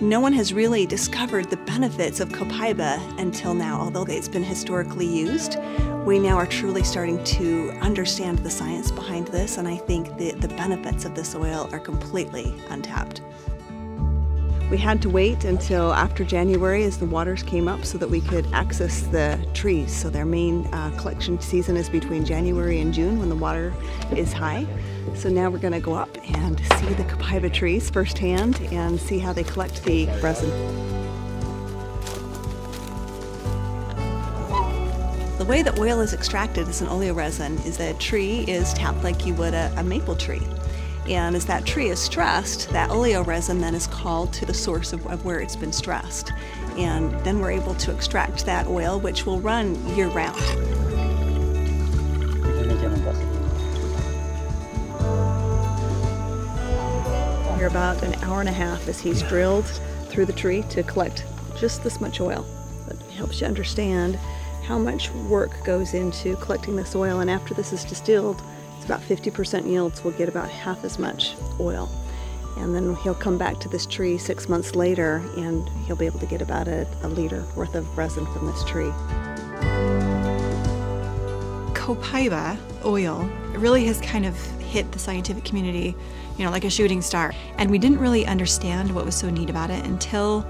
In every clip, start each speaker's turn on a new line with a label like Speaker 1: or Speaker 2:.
Speaker 1: No one has really discovered the benefits of copaiba until now, although it's been historically used. We now are truly starting to understand the science behind this, and I think the benefits of this oil are completely untapped. We had to wait until after January as the waters came up so that we could access the trees. So their main collection season is between January and June when the water is high. So now we're going to go up and see the copaiba trees firsthand and see how they collect the resin. The way that oil is extracted as an oleoresin is that a tree is tapped like you would a maple tree. And as that tree is stressed, that oleoresin then is called to the source of where it's been stressed. And then we're able to extract that oil, which will run year-round. You're about an hour and a half as he's drilled through the tree to collect just this much oil. It helps you understand how much work goes into collecting this oil, and after this is distilled, it's about 50% yields. We'll get about half as much oil. And then he'll come back to this tree 6 months later and he'll be able to get about a liter worth of resin from this tree.
Speaker 2: Copaiba oil really has kind of hit the scientific community, like a shooting star. And we didn't really understand what was so neat about it until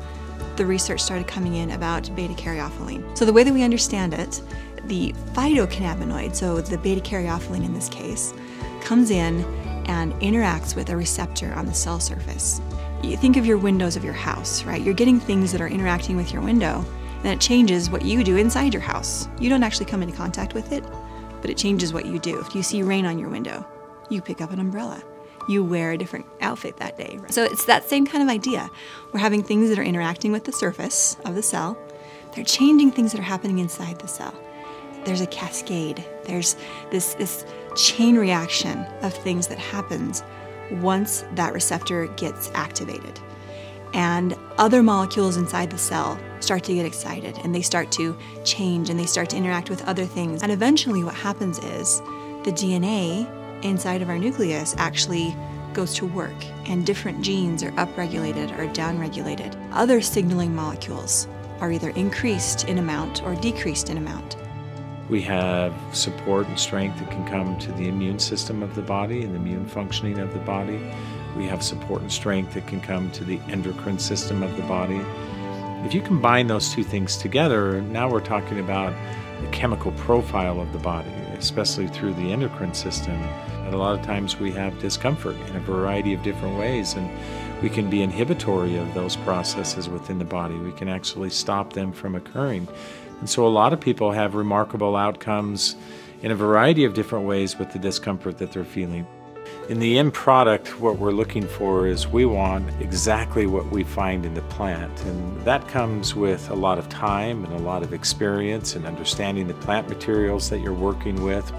Speaker 2: the research started coming in about beta-caryophyllene. So the way that we understand it, the phytocannabinoid, so the beta-caryophyllene in this case, comes in and interacts with a receptor on the cell surface. You think of your windows of your house, right? You're getting things that are interacting with your window, and it changes what you do inside your house. You don't actually come into contact with it, but it changes what you do. If you see rain on your window, you pick up an umbrella. You wear a different outfit that day. So it's that same kind of idea. We're having things that are interacting with the surface of the cell. They're changing things that are happening inside the cell. There's a cascade. There's this chain reaction of things that happens once that receptor gets activated. And other molecules inside the cell start to get excited, and they start to change, and they start to interact with other things. And eventually what happens is the DNA inside of our nucleus actually goes to work, and different genes are upregulated or downregulated. Other signaling molecules are either increased in amount or decreased in amount.
Speaker 3: We have support and strength that can come to the immune system of the body and the immune functioning of the body. We have support and strength that can come to the endocrine system of the body. If you combine those two things together, now we're talking about the chemical profile of the body, especially through the endocrine system. And a lot of times we have discomfort in a variety of different ways, and we can be inhibitory of those processes within the body. We can actually stop them from occurring. And so a lot of people have remarkable outcomes in a variety of different ways with the discomfort that they're feeling. In the end product, what we're looking for is we want exactly what we find in the plant. And that comes with a lot of time and a lot of experience and understanding the plant materials that you're working with,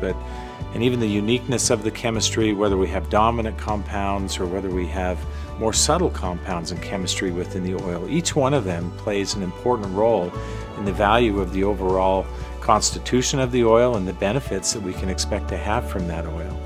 Speaker 3: and even the uniqueness of the chemistry, whether we have dominant compounds or whether we have more subtle compounds in chemistry within the oil. Each one of them plays an important role in the value of the overall constitution of the oil and the benefits that we can expect to have from that oil.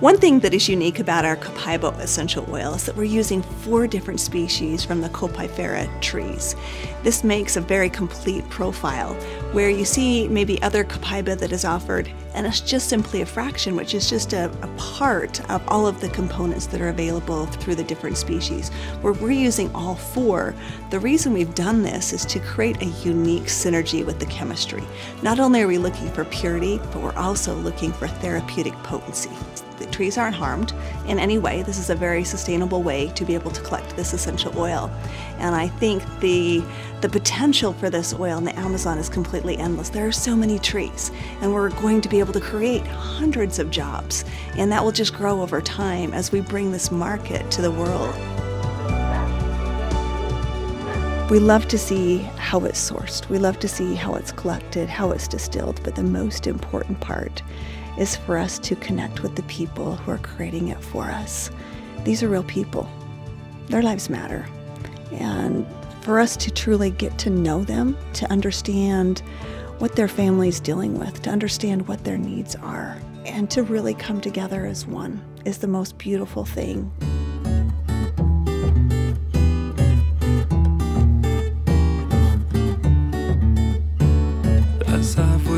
Speaker 1: One thing that is unique about our copaiba essential oil is that we're using 4 different species from the Copaifera trees. This makes a very complete profile where you see maybe other copaiba that is offered and it's just simply a fraction, which is just a part of all of the components that are available through the different species. Where we're using all 4, the reason we've done this is to create a unique synergy with the chemistry. Not only are we looking for purity, but we're also looking for therapeutic potency. The trees aren't harmed in any way. This is a very sustainable way to be able to collect this essential oil. And I think the potential for this oil in the Amazon is completely endless. There are so many trees, and we're going to be able to create hundreds of jobs, and that will just grow over time as we bring this market to the world. We love to see how it's sourced. We love to see how it's collected, how it's distilled, but the most important part is for us to connect with the people who are creating it for us. These are real people. Their lives matter. And for us to truly get to know them, to understand what their family's dealing with, to understand what their needs are, and to really come together as one is the most beautiful thing.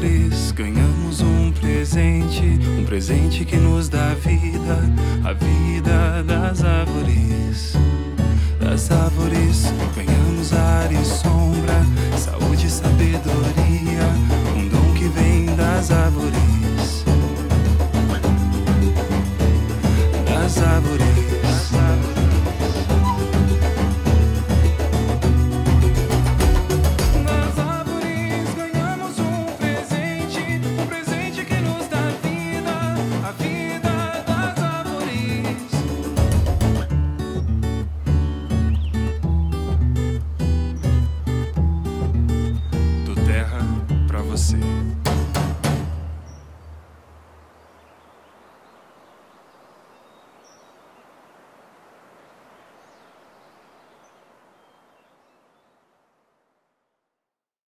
Speaker 4: árvores ganhamos um presente que nos dá vida, a vida das árvores. Das árvores ganhamos ar e sombra, saúde e sabedoria, um dom que vem das árvores. Das árvores.